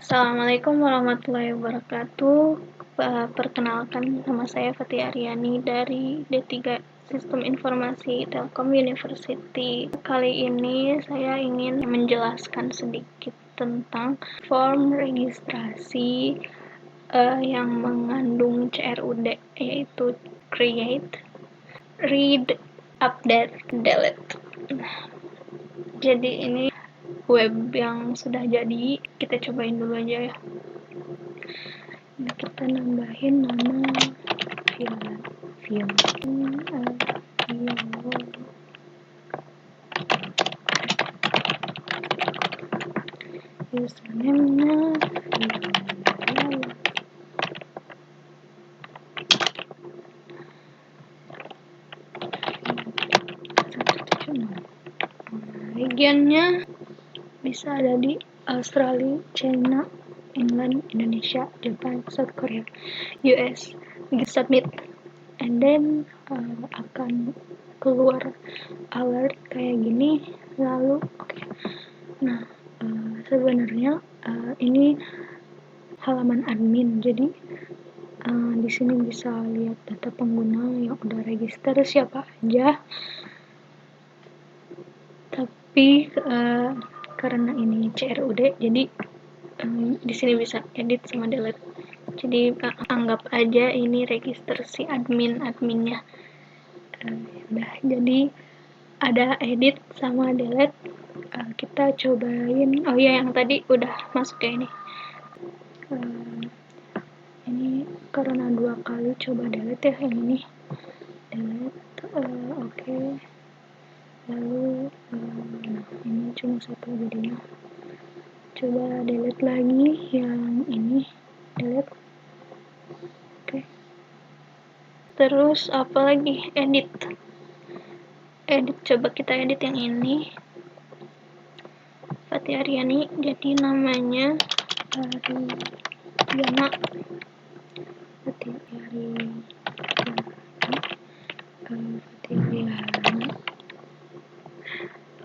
Assalamualaikum warahmatullahi wabarakatuh. Perkenalkan, nama saya Fatia Aryani dari D3 Sistem Informasi Telkom University. Kali ini saya ingin menjelaskan sedikit tentang form registrasi yang mengandung CRUD, yaitu Create, Read, Update, Delete. Jadi ini web yang sudah jadi, kita cobain dulu aja ya. Nah, kita nambahin nama username-nya regionnya bisa ada di Australia, China, England, Indonesia, Japan, South Korea, US. Submit, and then akan keluar alert kayak gini. Lalu nah sebenarnya ini halaman admin, jadi di sini bisa lihat data pengguna yang udah register siapa aja. Tapi karena ini CRUD, jadi di sini bisa edit sama delete. Jadi anggap aja ini register si adminnya. Udah, jadi ada edit sama delete. Kita cobain. Oh ya, yang tadi udah masuk ya ini. Ini karena 2 kali coba delete ya, yang ini delete. Oke. Lalu nah ini cuma 1 jadinya. Coba delete lagi yang ini, delete. Oke. Terus apa lagi? Edit, coba kita edit yang ini, Fatia Aryani, jadi namanya Aryana, Fatia Aryana,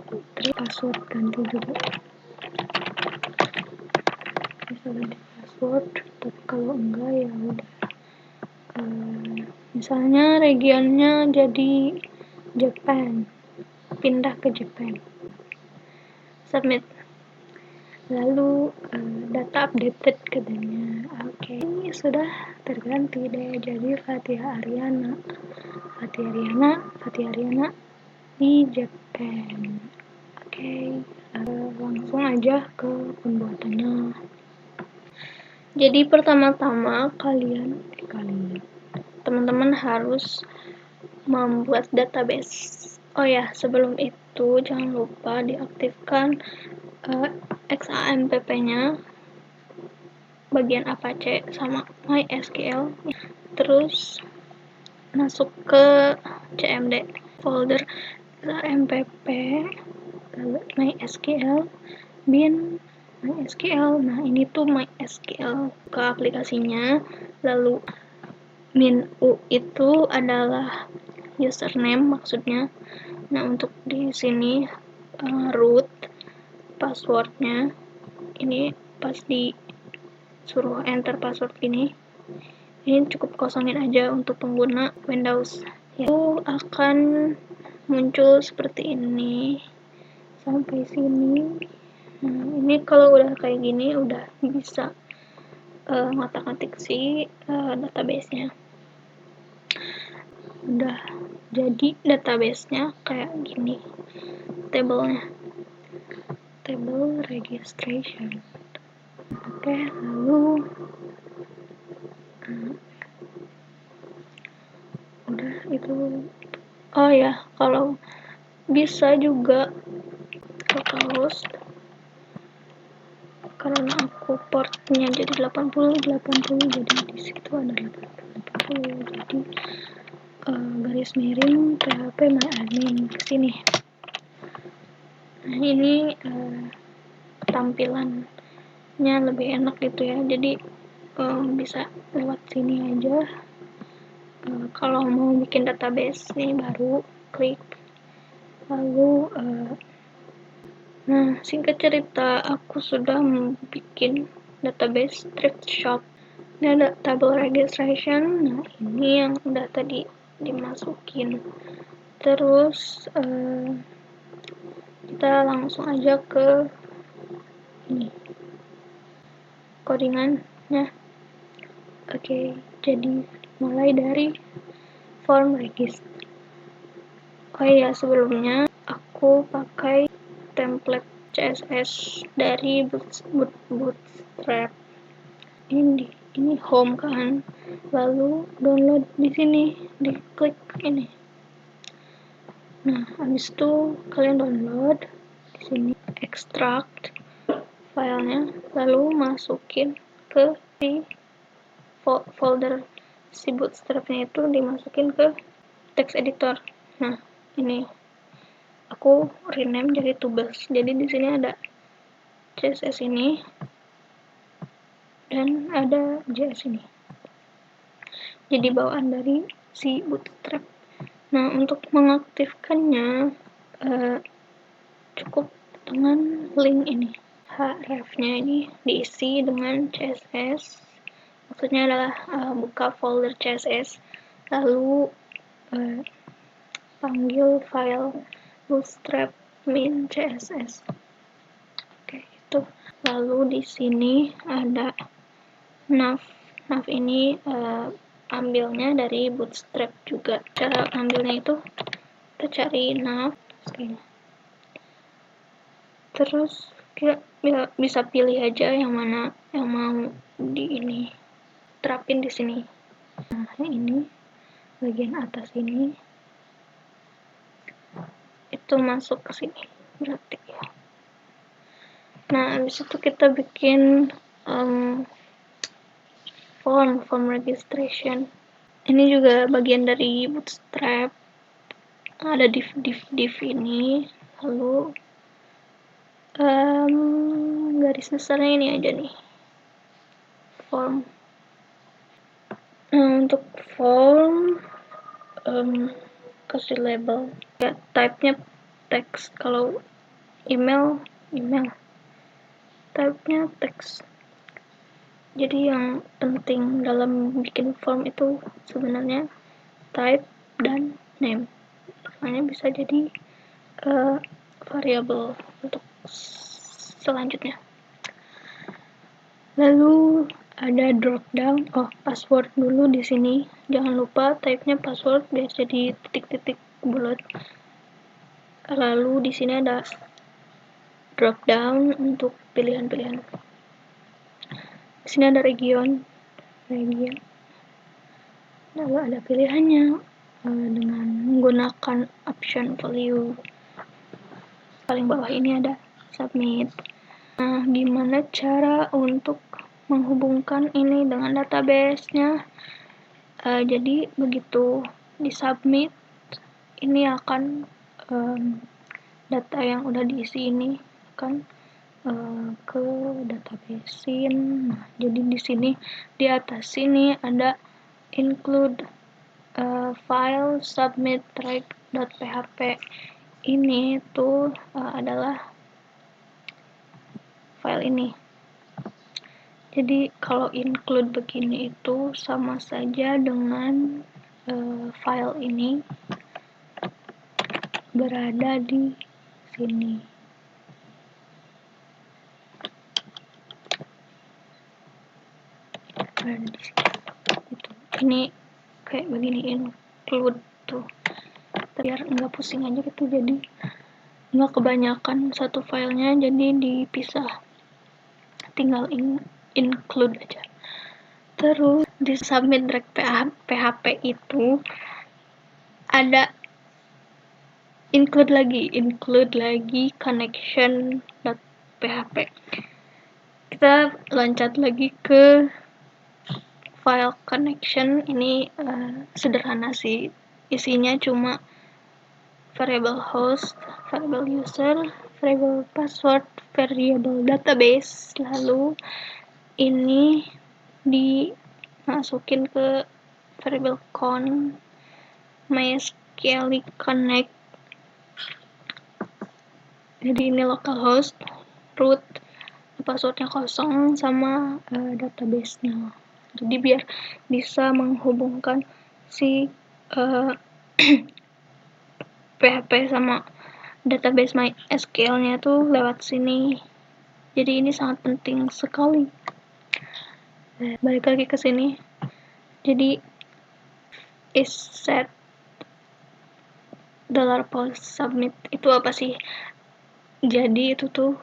Putri, password ganti juga, bisa ganti password, tapi kalau enggak ya udah. Misalnya regionnya jadi Japan, pindah ke Japan. Submit. Lalu data updated katanya. Oke, ini sudah terganti deh, jadi Fatia Aryana di Japan. Oke, langsung aja ke pembuatannya. Jadi pertama-tama teman-teman harus membuat database. Oh ya, sebelum itu jangan lupa diaktifkan XAMPP-nya, bagian Apache sama MySQL. Terus masuk ke CMD folder XAMPP, lalu MySQL, bin MySQL. Nah, ini tuh MySQL ke aplikasinya. Lalu -u itu adalah username maksudnya. Nah, untuk di sini root, passwordnya ini pas disuruh enter password ini cukup kosongin aja untuk pengguna Windows. Itu akan muncul seperti ini sampai sini. Nah, ini kalau udah kayak gini udah bisa ngotak-ngatik si database-nya. Udah jadi database-nya kayak gini, tabelnya, table registration. Oke, lalu udah itu. Oh ya, kalau bisa juga localhost, karena aku portnya jadi 80, jadi di situ ada 80, jadi garis miring php myadmin ke sini. Nah, ini tampilannya lebih enak gitu ya, jadi bisa lewat sini aja. Kalau mau bikin database nih baru klik. Lalu nah, singkat cerita, aku sudah bikin database thrift shop. Ini ada table registration. Nah, ini yang udah tadi dimasukin. Terus kita langsung aja ke ini codingannya. Oke, jadi mulai dari form register. Oh iya, sebelumnya aku pakai template CSS dari Bootstrap. Ini home kan, lalu download di sini, diklik ini. Nah, habis itu kalian download di sini, extract filenya, lalu masukin ke si folder si Bootstrapnya itu, dimasukin ke text editor. Nah, ini aku rename jadi tools. Jadi di sini ada CSS ini dan ada JS ini. Jadi bawaan dari si Bootstrap. Nah, untuk mengaktifkannya cukup dengan link ini. Href-nya ini diisi dengan CSS. Maksudnya adalah buka folder CSS, lalu panggil file bootstrap min CSS. Oke, itu. Lalu di sini ada nav. Nav ini ambilnya dari bootstrap juga. Cara ambilnya itu kita cari nav, terus kita bisa pilih aja yang mana yang mau di ini terapin di sini. Nah, ini bagian atas ini itu masuk ke sini berarti ya. Nah, habis itu kita bikin form registration. Ini juga bagian dari Bootstrap. Ada div ini, lalu garis besarnya ini aja nih, form. Nah, untuk form kasih label ya, type-nya teks. Kalau email type-nya teks. Jadi yang penting dalam bikin form itu sebenarnya type dan name. Makanya bisa jadi variabel untuk selanjutnya. Lalu ada drop down. Password dulu di sini. Jangan lupa type-nya password biar jadi titik-titik bulat. Lalu di sini ada drop down untuk pilihan-pilihan. Di sini ada region. Lalu ada pilihannya dengan menggunakan option value. Paling bawah ini ada submit. Nah, gimana cara untuk menghubungkan ini dengan database-nya? Jadi begitu disubmit, ini akan data yang udah diisi ini akan ke database. Nah, jadi di sini di atas sini ada include file submit track.php. Ini tuh adalah file ini. Jadi kalau include begini itu sama saja dengan file ini berada di sini. Berada di sini. Gitu. Ini kayak begini include tuh. Biar nggak pusing aja gitu, jadi nggak kebanyakan satu filenya, jadi dipisah. Tinggal include aja. Terus di submit direct PHP itu ada include lagi connection.php. Kita loncat lagi ke file connection. Ini sederhana sih, isinya cuma variable host, variable user, variable password, variable database. Lalu ini dimasukin ke variable con MySQL connect. Jadi ini localhost, root, passwordnya kosong sama database-nya. Jadi biar bisa menghubungkan si PHP sama database MySQL-nya tuh lewat sini. Jadi ini sangat penting sekali. Balik lagi ke sini. Jadi is set $post submit itu apa sih? Jadi itu tuh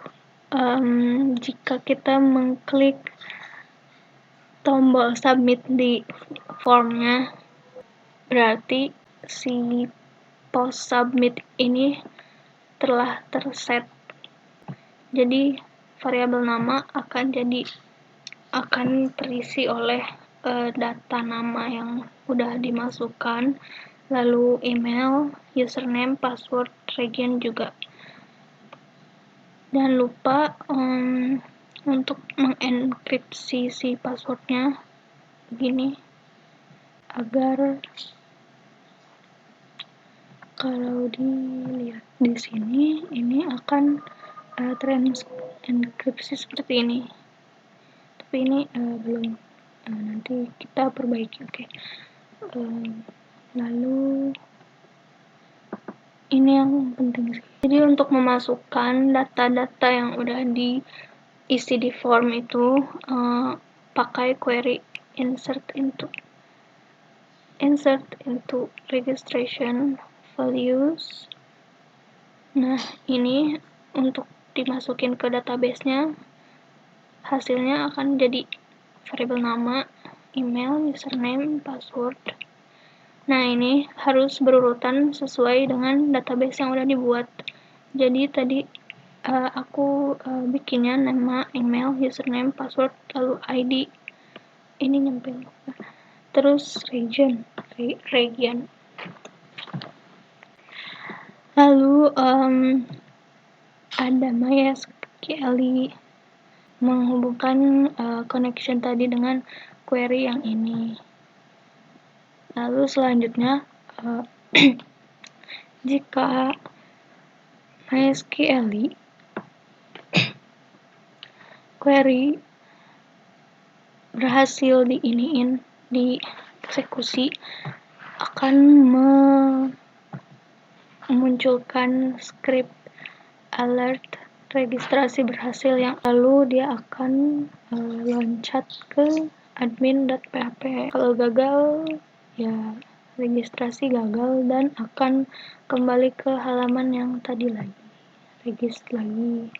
jika kita mengklik tombol submit di formnya, berarti si post submit ini telah terset. Jadi variabel nama akan terisi oleh data nama yang udah dimasukkan, lalu email, username, password, region juga. Jangan lupa untuk mengenkripsi si passwordnya begini, agar kalau dilihat di sini ini akan terenkripsi seperti ini. Tapi ini belum, nanti kita perbaiki. Oke. Lalu ini yang penting sih. Jadi untuk memasukkan data-data yang udah diisi di form itu, pakai query insert into registration values. Nah, ini untuk dimasukin ke database-nya, hasilnya akan jadi variabel nama, email, username, password. Nah, ini harus berurutan sesuai dengan database yang udah dibuat. Jadi tadi aku bikinnya nama, email, username, password, lalu ID. Ini nyempil. Terus region. Lalu ada MySQL menghubungkan connection tadi dengan query yang ini. Lalu selanjutnya jika MySQL query berhasil dieksekusi, akan memunculkan script alert registrasi berhasil, yang lalu dia akan loncat ke admin.php. Kalau gagal, ya registrasi gagal dan akan kembali ke halaman yang tadi lagi, register lagi.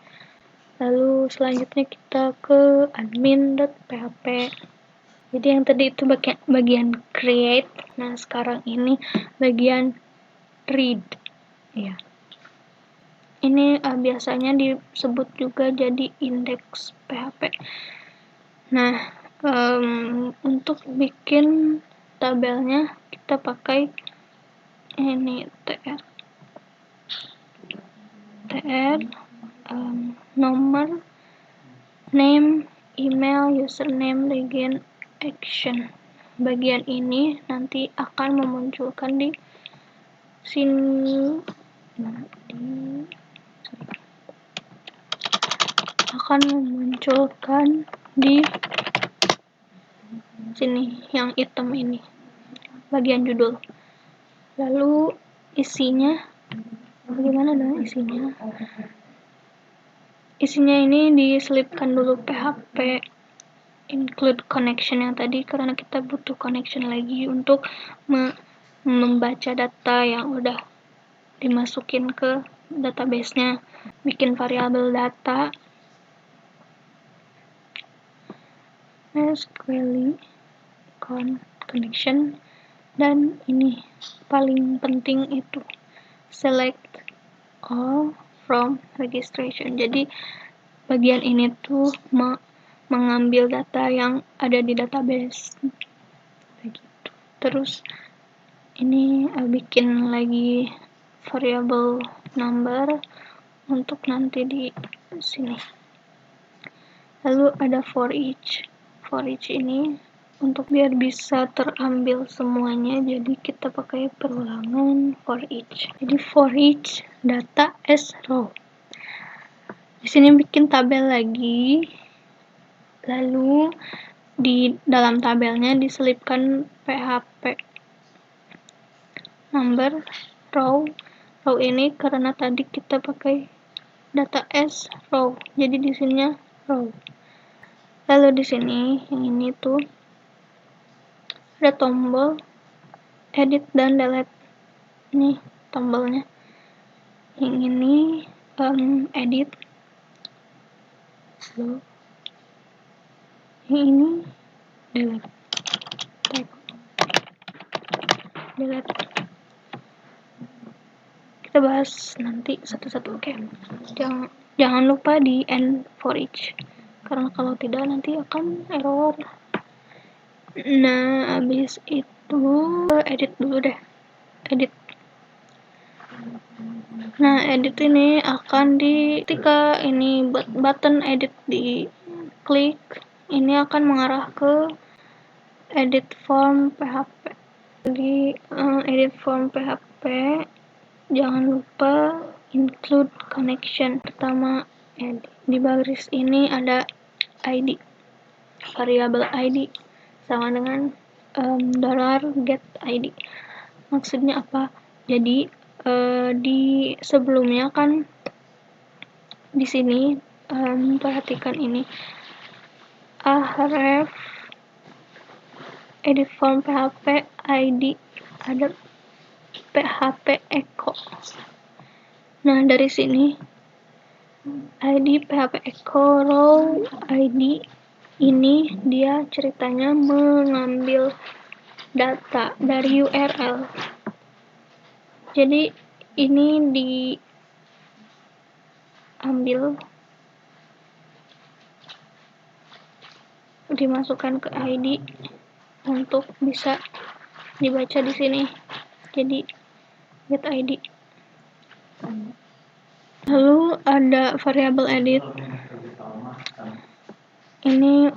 Lalu selanjutnya kita ke admin.php. Jadi yang tadi itu bagian create. Nah, sekarang ini bagian read. Ya. Ini biasanya disebut juga jadi index PHP. Nah, untuk bikin tabelnya kita pakai ini tr nomor, name, email, username, region, action. Bagian ini nanti akan memunculkan di sini, akan memunculkan di sini yang hitam ini, bagian judul. Lalu isinya bagaimana dengan isinya? Isinya ini diselipkan dulu PHP include connection yang tadi, karena kita butuh connection lagi untuk membaca data yang udah dimasukin ke database-nya, bikin variabel data, SQL connection, dan ini paling penting itu select all from registration. Jadi bagian ini tuh mengambil data yang ada di database begitu. Terus ini bikin lagi variable number untuk nanti di sini. Lalu ada for each ini untuk biar bisa terambil semuanya, jadi kita pakai perulangan for each. Jadi for each data as row. Di sini bikin tabel lagi, lalu di dalam tabelnya diselipkan PHP number row ini karena tadi kita pakai data as row, jadi di sininya row. Lalu di sini yang ini tuh ada tombol edit dan delete. Ini tombolnya. Yang ini edit. Lalu yang ini delete. Delete. Kita bahas nanti satu-satu. Oke. Jangan lupa di end for each, karena kalau tidak nanti akan error. Nah, habis itu edit dulu deh. Edit. Nah, edit ini akan ketika ini button edit di klik, ini akan mengarah ke edit form PHP. Jadi edit form PHP, jangan lupa include connection. Pertama, di baris ini ada ID, variabel ID sama dengan $get ID. Maksudnya apa? Jadi di sebelumnya kan di sini perhatikan ini ahref edit form PHP ID ada PHP echo. Nah, dari sini ID PHP echo row ID ini dia ceritanya mengambil data dari URL. Jadi ini dimasukkan ke ID untuk bisa dibaca di sini. Jadi get ID. Lalu ada variabel edit. Ini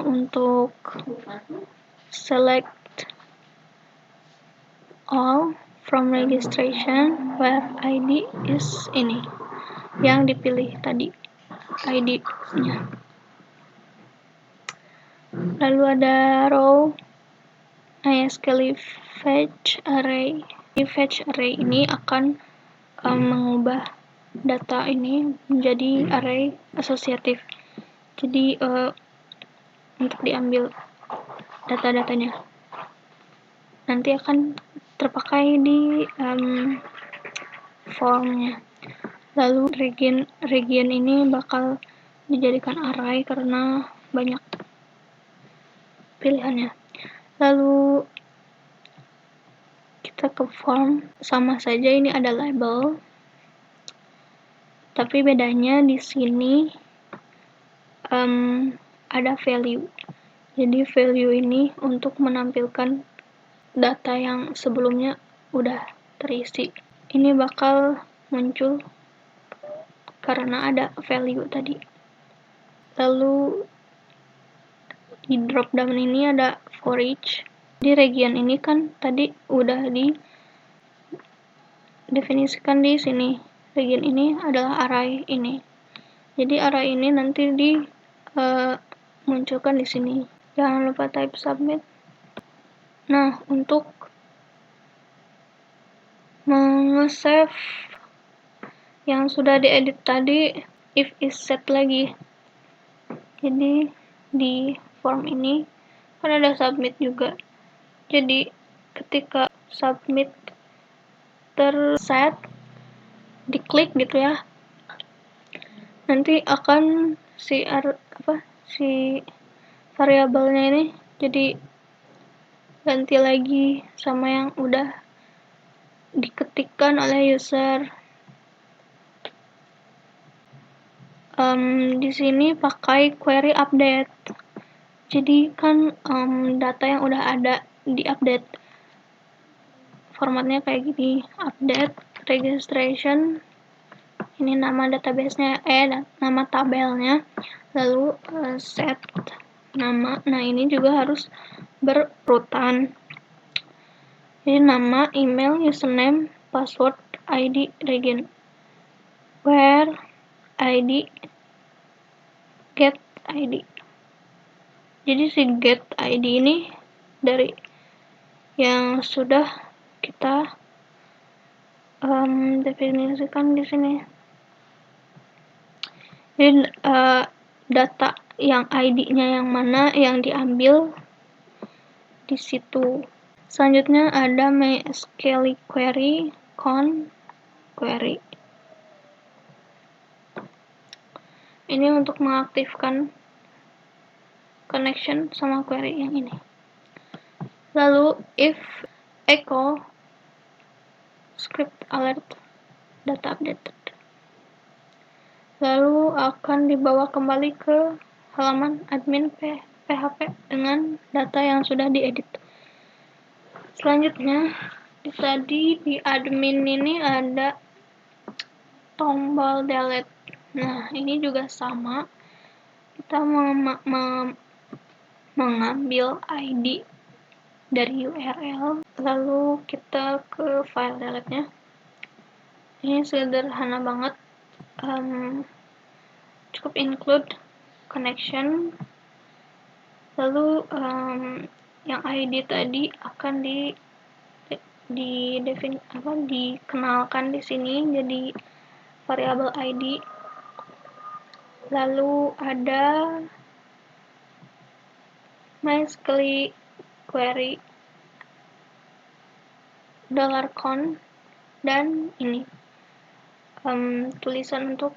untuk select all from registration where ID is ini yang dipilih tadi ID-nya. Lalu ada row MySQL fetch array. Di fetch array ini akan mengubah data ini menjadi array asosiatif. Jadi untuk diambil data-datanya nanti akan terpakai di formnya. Lalu region ini bakal dijadikan array karena banyak pilihannya. Lalu kita ke form, sama saja ini ada label, tapi bedanya di sini ada value. Jadi value ini untuk menampilkan data yang sebelumnya udah terisi. Ini bakal muncul karena ada value tadi. Lalu di drop down ini ada for each. Di region ini kan tadi udah didefinisikan di sini. Region ini adalah array ini. Jadi array ini nanti munculkan di sini. Jangan lupa type submit. Nah, untuk nge-save yang sudah diedit tadi, if is set lagi. Jadi di form ini kan ada submit juga. Jadi ketika submit terset, diklik gitu ya, nanti akan si variabelnya ini jadi ganti lagi sama yang udah diketikkan oleh user. Di sini pakai query update. Jadi kan data yang udah ada di update. Formatnya kayak gini, update registration. Ini nama database-nya, nama tabelnya. Lalu set nama. Nah, ini juga harus berurutan. Jadi nama, email, username, password, ID, region. Where ID get ID. Jadi si get ID ini dari yang sudah kita definisikan di sini. Jadi data yang ID-nya yang mana yang diambil di situ. Selanjutnya ada MySQL query, con query. Ini untuk mengaktifkan connection sama query yang ini. Lalu if echo script alert data updated. Lalu akan dibawa kembali ke halaman admin PHP dengan data yang sudah diedit. Selanjutnya, tadi di admin ini ada tombol delete. Nah, ini juga sama. Kita mengambil ID dari URL, lalu kita ke file delete-nya. Ini sederhana banget. Cukup include connection, lalu yang ID tadi akan dikenalkan di sini jadi variabel ID. Lalu ada MySQL query $con dan ini tulisan untuk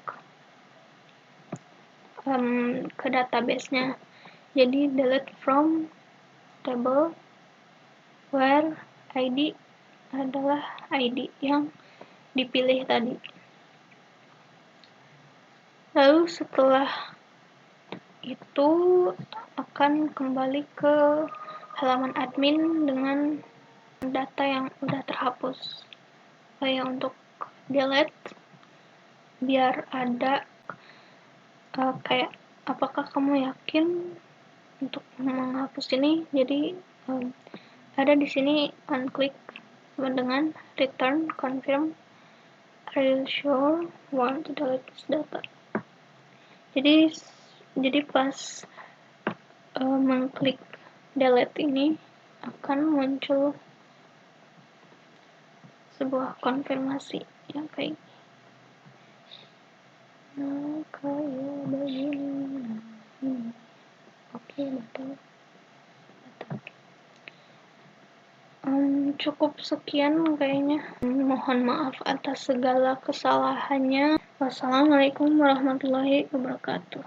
ke database-nya. Jadi delete from table where ID adalah ID yang dipilih tadi. Lalu setelah itu akan kembali ke halaman admin dengan data yang udah terhapus. Kayak untuk delete biar ada kayak apakah kamu yakin untuk menghapus ini. Jadi ada di sini unclick dengan return confirm are you sure want to delete this data. Jadi pas mengklik delete ini akan muncul sebuah konfirmasi yang kayak kayak begini. Oke, betul. Cukup sekian kayaknya. Mohon maaf atas segala kesalahannya. Wassalamualaikum warahmatullahi wabarakatuh.